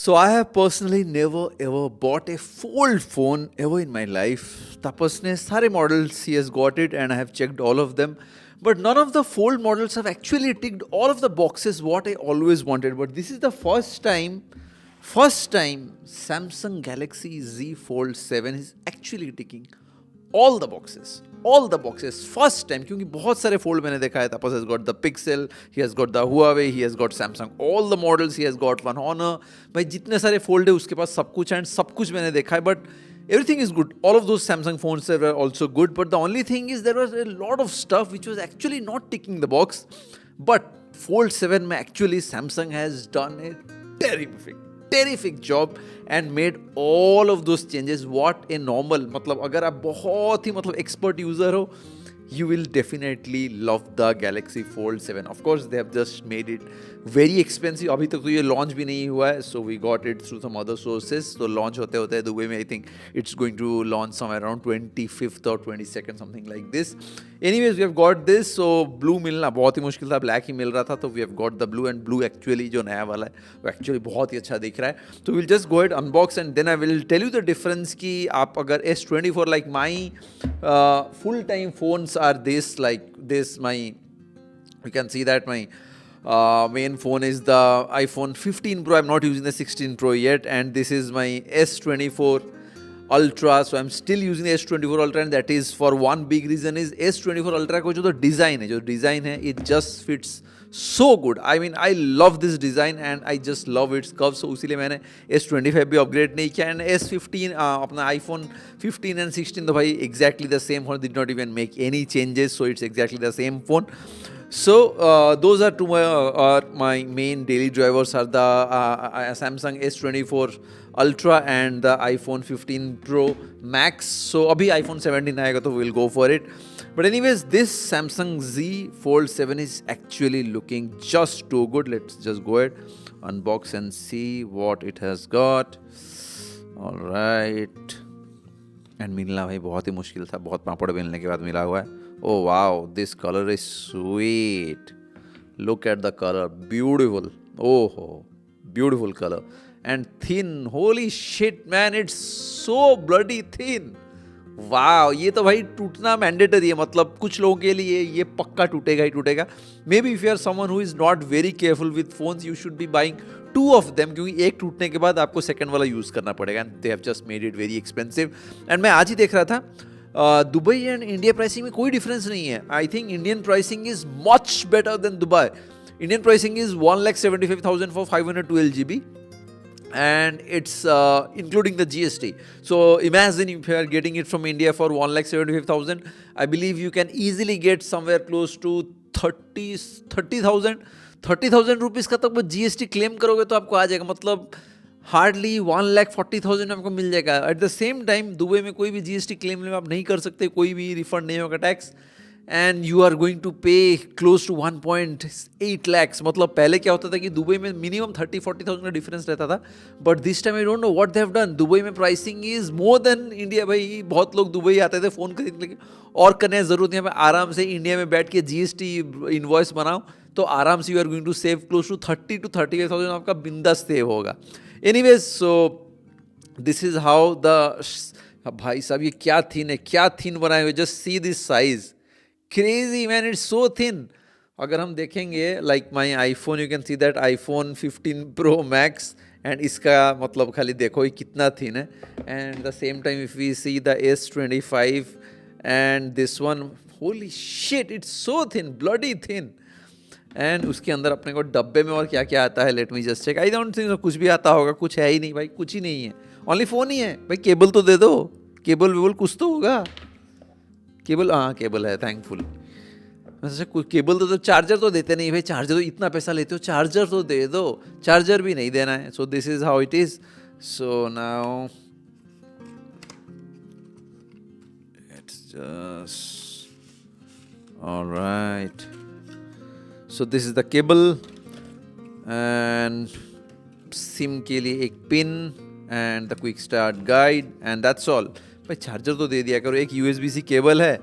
So I have personally never ever bought a fold phone ever in my life. तापस ने सारे models he has got it and I have checked all of them. But none of the fold models have actually ticked all of the boxes what I always wanted. But this is the first time Samsung Galaxy Z Fold 7 is actually ticking all the boxes first time. क्योंकि बहुत सारे fold मैंने देखा है. तापस has got the Pixel, he has got the Huawei, he has got Samsung, all the models, he has got one Honor. भाई जितने सारे fold है उसके पास सब कुछ एंड सब कुछ मैंने देखा है. But everything is good. All of those Samsung phones were also good. But the only thing is there was a lot of stuff which was actually not ticking the box. But Fold 7 में actually Samsung has done a terrific job and made all of those changes what a normal मतलब अगर आप बहुत ही मतलब expert user हो, you will definitely love the Galaxy Fold 7. Of course, they have just made it very expensive. अभी तक तो ये launch भी नहीं हुआ है, so we got it through some other sources. So launch होते होते दुबई में I think it's going to launch somewhere around 25th or 22nd, something like this. Anyways, we have got this. So blue मिलना बहुत ही मुश्किल था, black ही मिल रहा था, तो we have got the blue and blue actually जो नया वाला है वो actually बहुत ही अच्छा दिख रहा है. So we'll just go ahead unbox and then I will tell you the difference कि आप अगर S24 like my full time phones are this like this. My you can see that my main phone is the iPhone 15 Pro. I'm not using the 16 Pro yet, and this is my S24 Ultra. So I'm still using the S24 Ultra, and that is for one big reason is S24 Ultra को जो design है it just fits so good. I mean I love this design and I just love its curves. So उसीलिए मैंने S25 भी upgrade नहीं किया, and S15 अपना iPhone 15 and 16 तो भाई exactly the same phone, did not even make any changes, so it's exactly the same phone. So those are my main daily drivers are the Samsung S24 Ultra and the iPhone 15 Pro Max. So अभी iPhone 17 आएगा तो we'll go for it. But anyways, this Samsung Z Fold 7 is actually looking just too good. Let's just go ahead, unbox and see what it has got. All right. And मिलना भाई बहुत ही मुश्किल था, बहुत पापड़ बेलने के बाद मिला हुआ है. Oh wow, this color is sweet. Look at the color, beautiful. Oh, beautiful color. And thin, holy shit man, it's so bloody thin. वाह, ये तो भाई टूटना मैंडेटरी है. मतलब कुछ लोगों के लिए ये पक्का टूटेगा ही टूटेगा. Maybe if you are someone who is not very careful with phones, you should be buying two of them, क्योंकि एक टूटने के बाद आपको सेकंड वाला यूज करना पड़ेगा. And they have just made it very expensive. And मैं आज ही देख रहा था दुबई एंड इंडिया प्राइसिंग में कोई डिफरेंस नहीं है. I think Indian pricing is much better than Dubai. Indian pricing is 1,75,000 for 512 GB. And it's including the GST. So imagine if you are getting it from India for 1,75,000, I believe you can easily get somewhere close to 30,000 rupees का तक वो GST claim करोगे तो आपको आ जाएगा. मतलब hardly 1,40,000 आपको मिल जाएगा. At the same time Dubai में कोई भी GST क्लेम आप नहीं कर सकते, कोई भी रिफंड नहीं होगा tax. And you are going to pay close to 1.8 lakhs. मतलब पहले क्या होता था कि दुबई में मिनिमम 30-40,000 का डिफरेंस रहता था. But this time I don't know what they have done. Dubai में pricing is more than India. भाई बहुत लोग दुबई आते थे फ़ोन खरीदने के और करने की ज़रूरत नहीं है. आराम से इंडिया में बैठ के GST इन्वॉइस बनाओ तो आराम से you are going to save close to 30 to 35,000 आपका बिंदास सेव होगा. Anyways, so this is how the भाई साहब ये क्या थीन बनाए हुए. Just see this size. Crazy man, it's so thin. अगर हम देखेंगे like my iPhone, you can see that iPhone 15 Pro Max and इसका मतलब खाली देखो ये कितना thin है. And the same time if we see the S25 and this one, holy shit, it's so thin, bloody thin. And उसके अंदर अपने को डब्बे में और क्या क्या आता है, let me just check. I don't think कुछ भी आता होगा, कुछ है ही नहीं भाई, कुछ ही नहीं है. Only phone ही है भाई. केबल तो दे दो, केबल कुछ तो होगा. केबल, हाँ केबल है, थैंकफुल. अच्छा केबल तो चार्जर तो देते नहीं भाई. चार्जर तो इतना पैसा लेते हो, चार्जर तो दे दो. चार्जर भी नहीं देना है. सो this is how it is. So now it's just alright. So this is the cable and SIM के लिए एक pin and the quick start guide and that's all. भाई चार्जर तो दे दिया करो. एक USB-C केबल है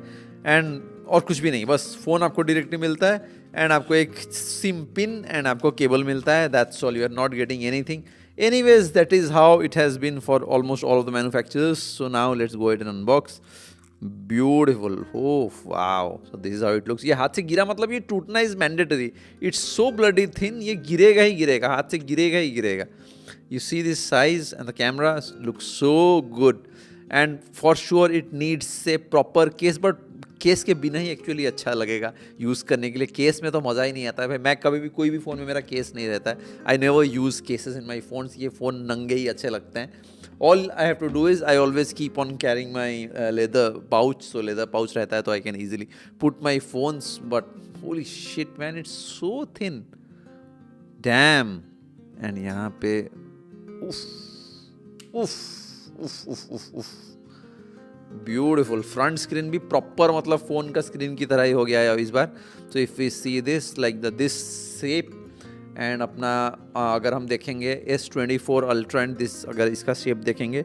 एंड और कुछ भी नहीं. बस फ़ोन आपको डायरेक्टली मिलता है एंड आपको एक सिम पिन एंड आपको केबल मिलता है. That's all. You are not getting anything. Anyways, that is how it has been for almost all of the manufacturers. So now let's go ahead and unbox. Beautiful. Oh wow. So this is how it looks. ये हाथ से गिरा मतलब ये टूटना is mandatory. It's so bloody thin. ये गिरेगा ही गिरेगा. हाथ से गिरेगा ही गिरेगा. You see this size and the camera looks so good. And for sure it needs a proper case, but case के बिना ही एक्चुअली अच्छा लगेगा यूज़ करने के लिए. केस में तो मज़ा ही नहीं आता है भाई. मैं कभी भी कोई भी फ़ोन में मेरा केस नहीं रहता है. I never use cases in my phones. ये फ़ोन नंगे ही अच्छे लगते हैं. All I have to do is I always keep on carrying my leather pouch. So leather pouch रहता है तो I can easily put my phones. But holy shit man, it's so thin. Damn. And यहाँ पे उफ उफ उफ उफ उफ उफ. ब्यूटिफुल. फ्रंट स्क्रीन भी प्रॉपर मतलब फ़ोन का स्क्रीन की तरह ही हो गया है इस बार. So if we see this like this shape and अपना अगर हम देखेंगे S24 अल्ट्रा एंड दिस अगर इसका शेप देखेंगे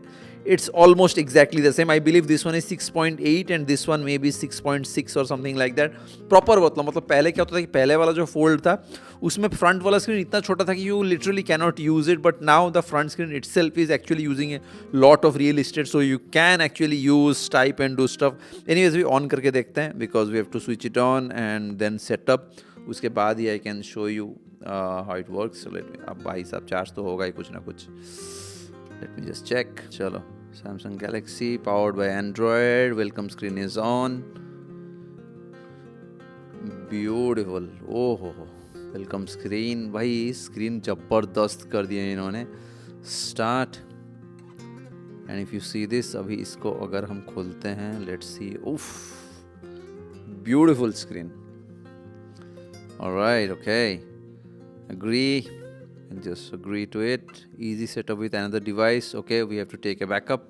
it's almost exactly the same. I believe this one is 6.8 and this one may be 6.6 or something like that. Proper मतलब पहले क्या होता था कि पहले वाला जो फोल्ड था उसमें फ्रंट वाला स्क्रीन इतना छोटा था कि you literally cannot use it, but now the front screen itself is actually using a lot of real estate, so you can actually use, type and do stuff. Anyways, we on करके देखते हैं because we have to switch it on and then set up. उसके बाद ही I can show you how it works. So let me, अब भाई साहब charge तो होगा ही कुछ ना कुछ. Let me just check. चलो, Samsung Galaxy powered by Android. Welcome screen is on. Beautiful. Oh हो. Welcome screen. भाई स्क्रीन जबरदस्त कर दिया इन्होंने. Start. And if you see this, अभी इसको अगर हम खोलते हैं, let's see. Oof. Beautiful screen. All right. Okay. Agree. And just agree to it. Easy setup with another device. Okay, we have to take a backup.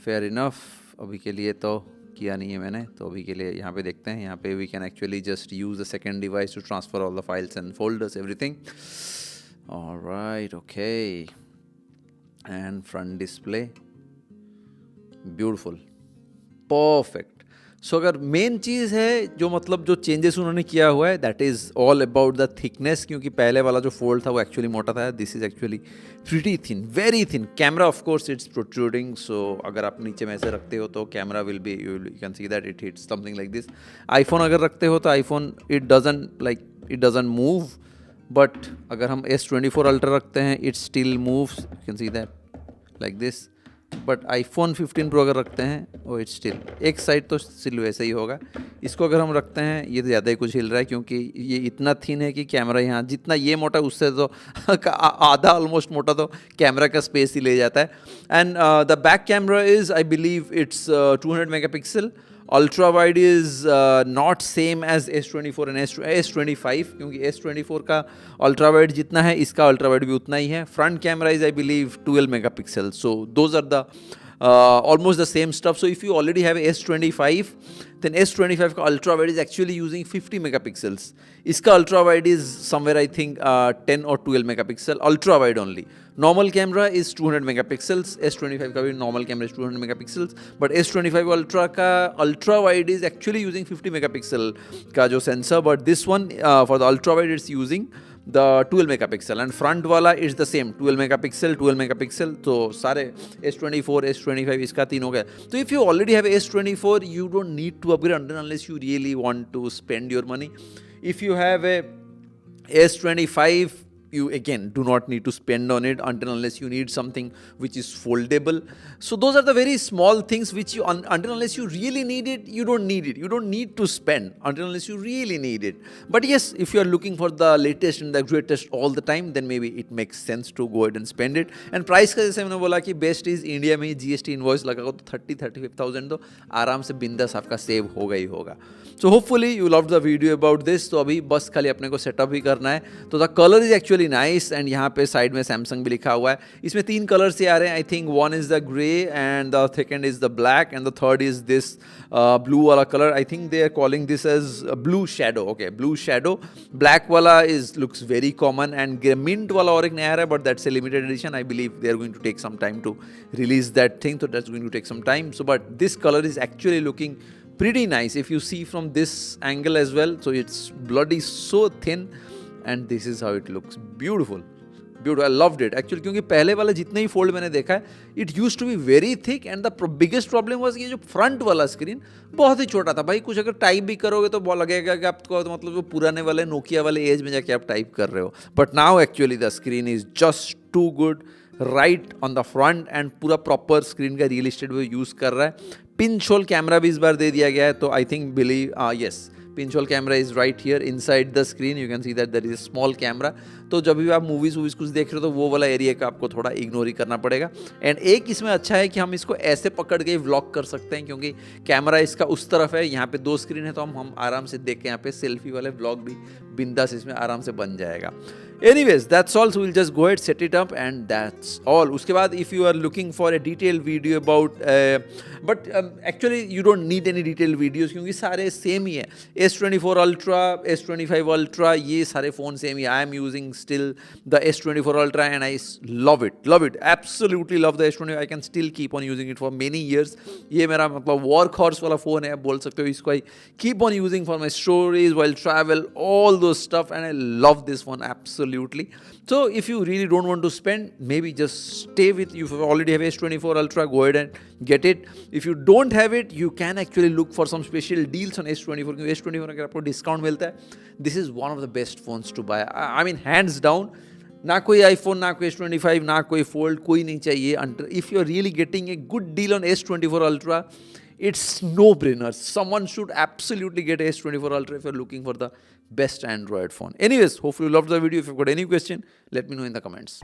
Fair enough. अभी के लिए तो किया नहीं है मैंने, तो अभी के लिए यहाँ पे देखते हैं. यहाँ पे we can actually just use the second device to transfer all the files and folders, everything. All right, okay. And front display. Beautiful. Perfect. सो अगर मेन चीज़ है जो मतलब जो चेंजेस उन्होंने किया हुआ है that is all about the thickness. क्योंकि पहले वाला जो फोल्ड था वो एक्चुअली मोटा था. This is actually pretty thin, very thin. Camera of course it's protruding, so अगर आप नीचे में ऐसे रखते हो तो camera will be, you can see that it hits something like this. IPhone अगर रखते हो तो iPhone it doesn't move. But अगर हम S24 अल्ट्रा रखते हैं it still moves. You can see that like this. But iPhone 15 Pro अगर रखते हैं वो इट्स स्टिल एक साइड तो स्टिल वैसे ही होगा. इसको अगर हम रखते हैं ये ज़्यादा ही कुछ हिल रहा है क्योंकि ये इतना थिन है कि कैमरा यहाँ जितना ये मोटा उससे तो आधा ऑलमोस्ट मोटा तो कैमरा का स्पेस ही ले जाता है. And the back camera is I believe it's 200 megapixel. Ultra wide is not same as S24 and S25 क्योंकि S24 का अल्ट्रा वाइड जितना है इसका अल्ट्रा वाइड भी उतना ही है. Front camera is I believe 12 megapixel. So those are the almost the same stuff. So if you already have S25, then S25 का ultra wide is actually using 50 megapixels. इसका ultra wide is somewhere I think 10 or 12 megapixel ultra wide only. Normal camera is 200 megapixels. S25 का भी normal camera is 200 megapixels. But S25 ultra का ultra wide is actually using 50 megapixel का जो sensor. But this one for the ultra wide it's using the 12 megapixel and front वाला is the same 12 megapixel. तो सारे S24, S25 इसका तीन हो गया. तो if you already have S24, you don't need to upgrade unless you really want to spend your money. If you have a S25, you again do not need to spend on it unless you need something which is foldable. So those are the very small things which you unless you really need it, you don't need it. You don't need to spend unless you really need it. But yes, if you are looking for the latest and the greatest all the time, then maybe it makes sense to go ahead and spend it. And price का जैसे मैंने बोला कि best is India में ही GST invoice लगाओ तो 35,000 तो आराम से बिंदास आपका सेव होगा ही होगा. So hopefully you loved the video about this. तो अभी बस खाली अपने को सेटअप ही करना है. तो the colour is actually nice and यहाँ पे साइड में सैमसंग भी लिखा हुआ है. इसमें 3 कलर से आ रहे हैं. I think one is the grey and the second is the black and the third is this blue वाला colour. I think they are calling this as blue shadow. Okay, blue shadow. Black वाला is looks very common and mint वाला और एक नया आ रहा है but that's a limited edition. I believe they are going to take some time to release that thing. So that's going to take some time. So but this color is actually looking pretty nice if you see from this angle as well. So it's bloody so thin and this is how it looks. Beautiful. Beautiful, I loved it actually, क्योंकि पहले वाला जितने ही fold मैंने देखा है, it use to be very thick and the biggest problem was ये जो फ्रंट वाला स्क्रीन बहुत ही छोटा था भाई, कुछ अगर टाइप भी करोगे तो बहुत लगेगा कि आपको तो मतलब जो पुराने वाले नोकिया वाले एज में जाके आप टाइप कर रहे हो, but now actually the screen is just too good, right on the front and पूरा प्रॉपर स्क्रीन का रियल एस्टेट वो यूज़ कर रहा है। पिंच होल कैमरा भी इस बार दे दिया गया है, तो I think believe yes, pinch hole camera is right here inside the screen. You can see that there is a small camera. तो जब भी आप मूवीज कुछ देख रहे हो तो वो वाला एरिया का आपको थोड़ा इग्नोर ही करना पड़ेगा। एंड एक इसमें अच्छा है कि हम इसको ऐसे पकड़ के व्लॉग कर सकते हैं, क्योंकि कैमरा इसका उस तरफ है, यहाँ पे 2 स्क्रीन है, तो हम आराम से देख के यहाँ पे सेल्फी वाले व्लॉग भी बिंदास इसमें आराम से बन जाएगा। Anyways, that's all. So we'll just go ahead, set it up, and that's all. उसके बाद if you are looking for a detailed video about, but actually you don't need any detailed videos क्योंकि सारे same ही है। S24 Ultra, S25 Ultra, ये सारे phone same he. I am using still the S24 Ultra and I love it, absolutely love the S24. I can still keep on using it for many years. ये मेरा मतलब workhorse वाला phone है, बोल सकते हो इसको। I keep on using for my stories while travel, all those stuff, and I love this one absolutely. So if you really don't want to spend, maybe just stay with, if you already have S24 Ultra, go ahead and get it. If you don't have it, you can actually look for some special deals on S24, क्योंकि S24 अगर आपको discount मिलता है, this is one of the best phones to buy. I mean hands down, ना कोई iPhone, ना कोई S25, ना कोई Fold, कोई नहीं चाहिए। If you're really getting a good deal on S24 Ultra, it's no-brainer. Someone should absolutely get S24 Ultra if you're looking for the best Android phone. Anyways, hopefully you loved the video. If you've got any question, let me know in the comments.